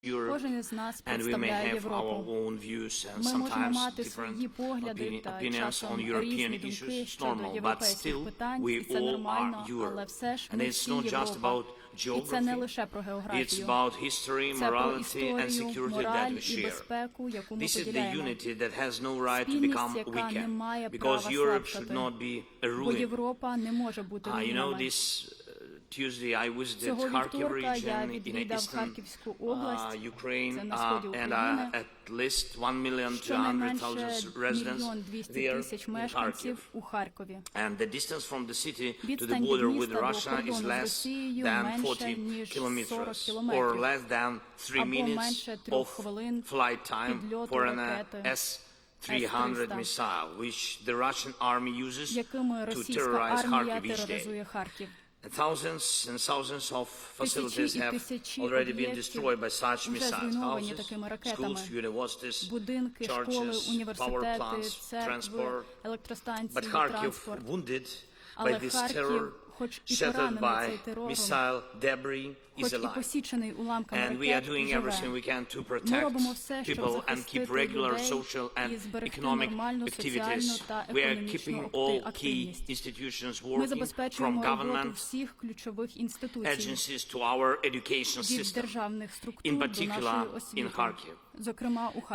Кожен із нас представляє Європу. Ми можемо мати свої погляди та часом різні думки щодо європейських питань, і це нормально, але все ж ми всі Європа. І це не лише про географію. Це про історію, мораль і безпеку, яку ми поділяємо. Спільність, яка не має права слабшати, бо Європа не може бути руйнована. Цього вівторка я відвідав Харківську область, це на сході України, щонайменше 1 200 000 мешканців у Харкові. Відстань від міста до кордону з Росією менше, ніж 40 кілометрів, або менше 3 хвилин підльоту ракети С-300, якими російська армія тероризує Харків. Thousands and thousands of facilities have already been destroyed by such missiles. Houses, schools, universities, churches, power plants, transport. But Kharkiv, wounded by this terror, shattered by missile debris, is alive. And we are doing everything we can to protect people and keep regular social and economic activities. We are keeping all key institutions working, from government agencies to our education system, in particular in Kharkiv.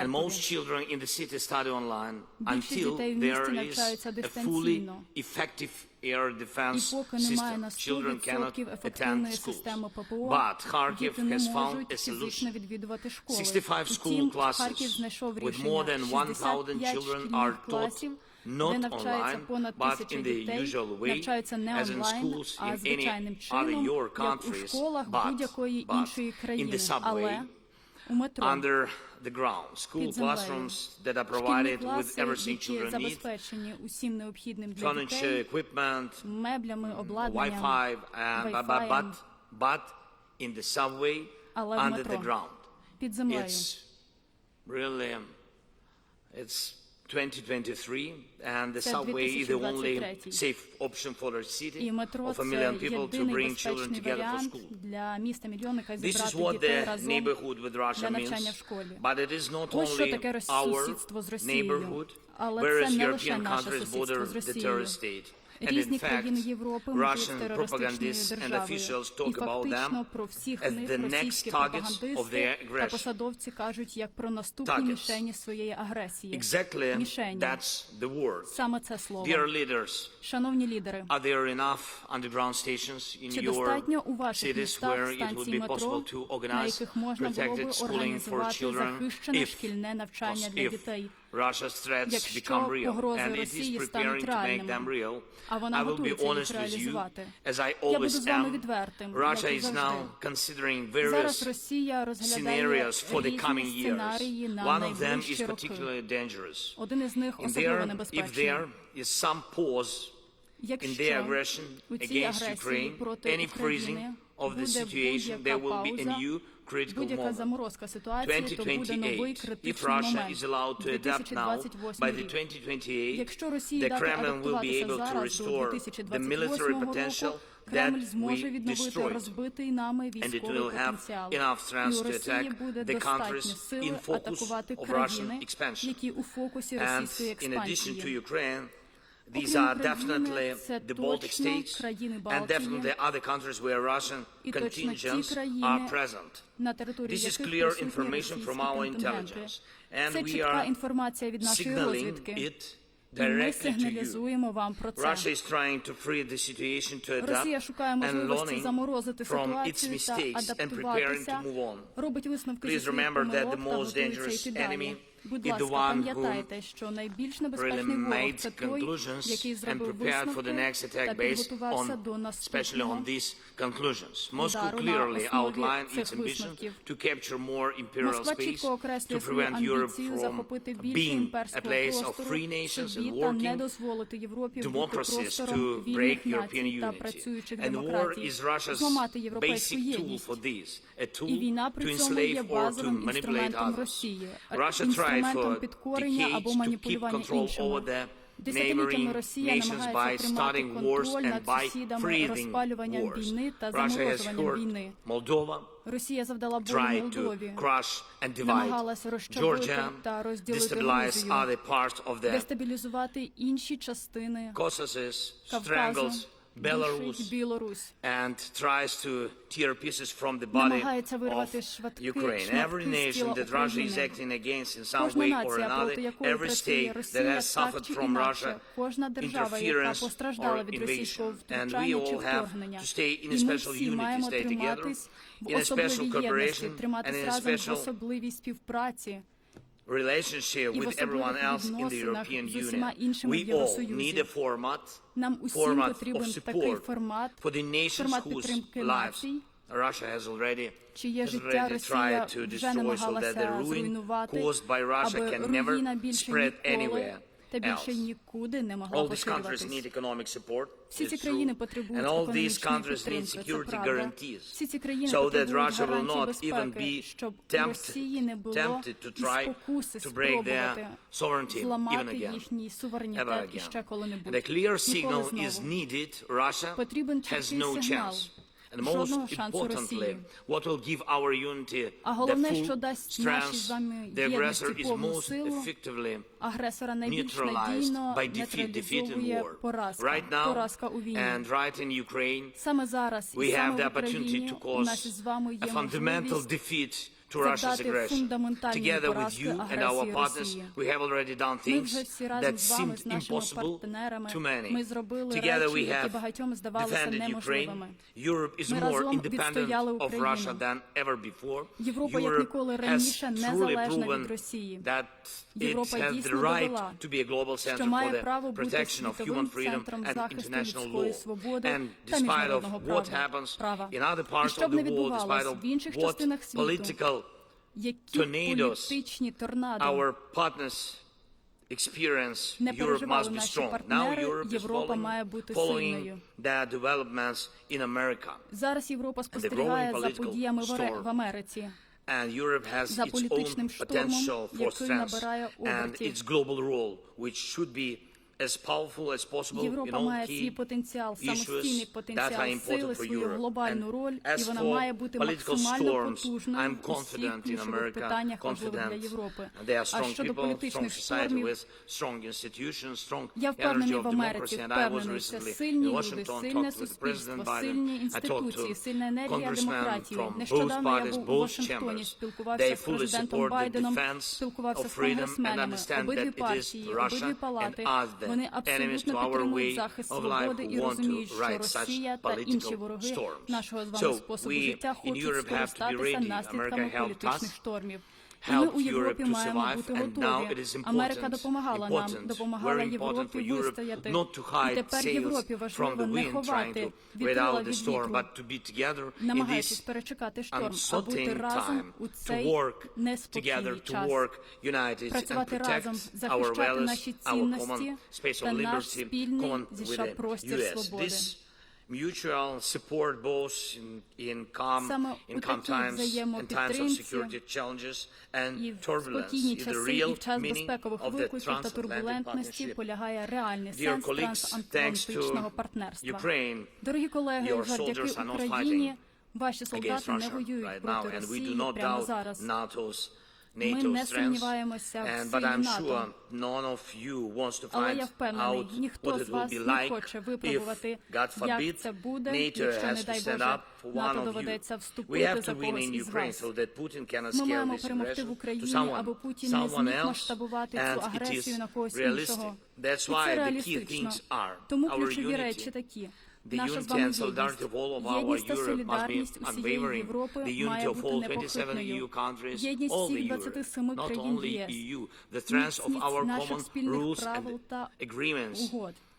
And most children in the city study online until there is a fully effective air defense system. Children cannot attend schools. But Kharkiv has found a solution. 65 school classes with more than 1,000 children are taught not online, but in the usual way, as in schools in any other your countries, but in the subway, under the ground. School classrooms that are provided with everything children need, furniture, equipment, Wi-Fi, but in the subway, under the ground. It's really, it's 2023, and the subway is the only safe option for the city of 1 million people to bring children together for school. This is what the neighborhood with Russia means, but it is not only our neighborhood, whereas European countries border the terrorist state. And in fact, Russian propagandists and officials talk about them as the next targets of their aggression. Targets. Exactly, that's the word. Dear leaders, are there enough underground stations in your cities where it would be possible to organize protected schooling for children if Russia's threats become real, and it is preparing to make them real? I will be honest with you, as I always am. Russia is now considering various scenarios for the coming years. One of them is particularly dangerous. If there is some pause in their aggression against Ukraine, any freezing of the situation, there will be a new critical moment. 2028, if Russia is allowed to adapt now, by the 2028, the Kremlin will be able to restore the military potential that we destroyed, and it will have enough strength to attack the countries in focus of Russian expansion. And in addition to Ukraine, these are definitely the Baltic states and definitely other countries where Russian contingents are present. This is clear information from our intelligence, and we are signaling it directly to you. Russia is trying to free the situation to adapt and learning from its mistakes and preparing to move on. Please remember that the most dangerous enemy is the one who really made conclusions and prepared for the next attack based on, especially on these conclusions. Moscow clearly outlined its ambition to capture more imperial space, to prevent Europe from being a place of free nations and working democracies to break European unity. And war is Russia's basic tool for this, a tool to enslave or to manipulate others. Russia tried for decades to keep control over the neighboring nations by starting wars and by creating wars. Russia has hurt Moldova, tried to crush and divide Georgia, destabilize other parts of the Caucasus, strangles Belarus, and tries to tear pieces from the body of Ukraine. Every nation that Russia is acting against in some way or another, every state that has suffered from Russia interference or invasion, and we all have to stay in a special unity, stay together, in a special cooperation, and in a special relationship with everyone else in the European Union. We all need a format of support for the nations whose lives Russia has already tried to destroy, so that the ruin caused by Russia can never spread anywhere else. All these countries need economic support, it's true, and all these countries need security guarantees, so that Russia will not even be tempted to try to break their sovereignty even again, ever again. And a clear signal is needed. Russia has no chance. And most importantly, what will give our unity the full strength, the aggressor is most effectively neutralized by defeat in war. Right now, and right in Ukraine, we have the opportunity to cause a fundamental defeat to Russia's aggression. Together with you and our partners, we have already done things that seemed impossible to many. Together we have defended Ukraine. Europe is more independent of Russia than ever before. Europe has truly proven that it has the right to be a global center for the protection of human freedom and international law. And despite of what happens in other parts of the world, despite of what political tornadoes our partners experience, Europe must be strong. Now Europe is following the developments in America and the growing political storm. And Europe has its own potential for strength and its global role, which should be as powerful as possible in all key issues that are important for Europe. And as for political storms, I'm confident in America, confident they are strong people, strong society with strong institutions, strong energy of democracy. And I was recently in Washington, talked with President Biden, I talked to congressmen from both parties, both chambers. They fully support the defense of freedom and understand that it is Russia and us, Вони абсолютно підтримують захист свободи і розуміють, що Росія та інші вороги нашого з вами способу життя хочуть скористатися наслідками політичних штормів. І ми у Європі маємо бути готові. Америка допомагала нам, допомагала Європі вистояти. І тепер Європі важливо не ховати вітрила від вітру, намагаючись перечекати шторм, а бути разом у цей неспокійний час. Працювати разом, захищати наші цінності та наш спільний простір свободи. Mutual support both in calm times and times of security challenges and turbulence is the real meaning of the transatlantic partnership. Dear colleagues, thanks to Ukraine, your soldiers are not fighting against Russia right now, and we do not doubt NATO strength, but I'm sure none of you wants to find out what it will be like if, God forbid, NATO has to stand up for one of you. We have to win in Ukraine so that Putin cannot scale this aggression to someone else, and it is realistic. That's why the key things are our unity. The unity and solidarity of all of our Europe must be unwavering. The unity of all 27 EU countries, all the Europe, not only EU. The strength of our common rules and agreements,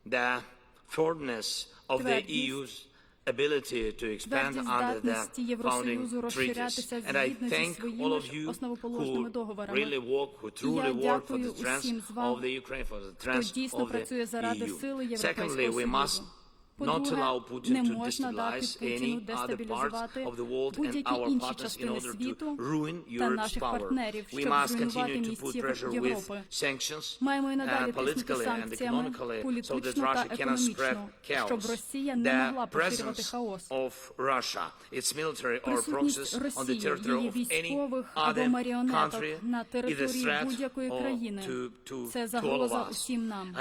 the firmness of the EU's ability to expand under the founding treaties. And I thank all of you who really work, who truly work for the strength of the Ukraine, for the strength of the EU. Secondly, we must По-друге, не можна дати Путіну дестабілізувати будь-які інші частини світу та наших партнерів, щоб зруйнувати місць Європи. Маємо і надалі тиснути санкціями політично та економічно, щоб Росія не могла поширювати хаос. Присутність Росії, її військових або маріонеток на території будь-якої країни – це загроза усім нам.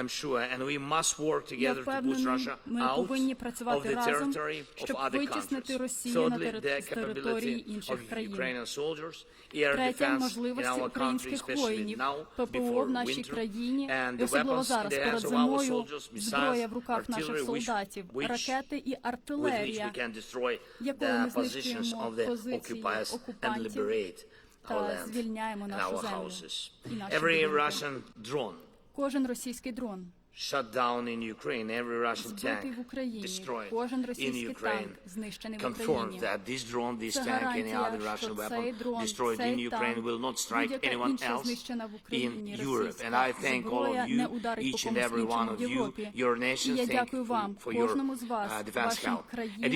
Я впевнений, ми повинні працювати разом, щоб витіснити Росію з території інших країн. Третє – можливості українських воїнів. ППО в нашій країні, особливо зараз, перед зимою, зброя в руках наших солдатів, ракети і артилерія, якою ми знищуємо позиції окупантів та звільняємо нашу землю і наші будинки. Кожен російський дрон збитий в Україні, кожен російський танк знищений в Україні. Це гарантія, що цей дрон, цей танк, будь-яка інша знищена в Україні російська зброя не ударить по комусь іншому в Європі. І я дякую вам, кожному з вас, вашим країнам.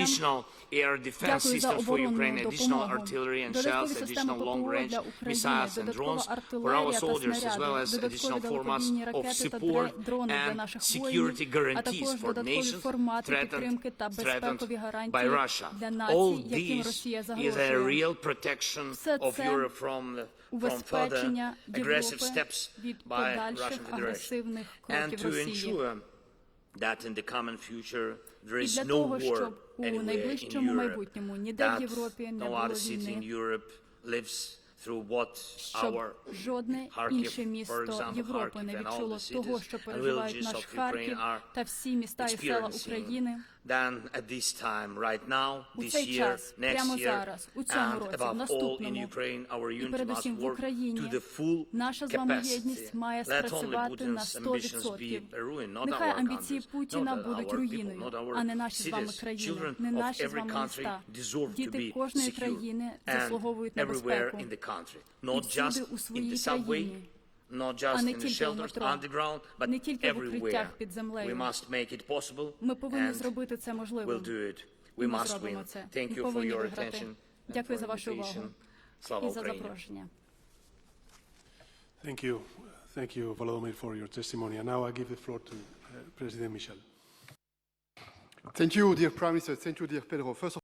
Дякую за оборонну допомогу. Додаткові системи ППО для України, додаткова артилерія та снаряди, додаткові далекобійні ракети та дрони для наших воїнів, а також додаткові формати підтримки та безпекові гарантії для націй, яким Росія загрожує. Все це убезпечення Європи від подальших агресивних кроків Росії. І для того, щоб у найближчому майбутньому ніде в Європі не було війни, щоб жодне інше місто Європи не відчуло того, що переживають наш Харків та всі міста і села України. У цей час, прямо зараз, у цьому році, в наступному, і передусім в Україні, наша з вами єдність має спрацювати на 100%. Нехай амбіції Путіна будуть руїною, а не наші з вами країни, не наші з вами міста. Діти кожної країни заслуговують на безпеку. І всюди у своїй країні. А не тільки в метро, не тільки в укриттях під землею. Ми повинні зробити це можливим. І ми зробимо це. Ми повинні виграти. Дякую за вашу увагу і за запрошення. Thank you, Volodymyr, for your testimony. And now I give the floor to President Michel. Thank you, dear Prime Minister. Thank you, dear Pedro. First of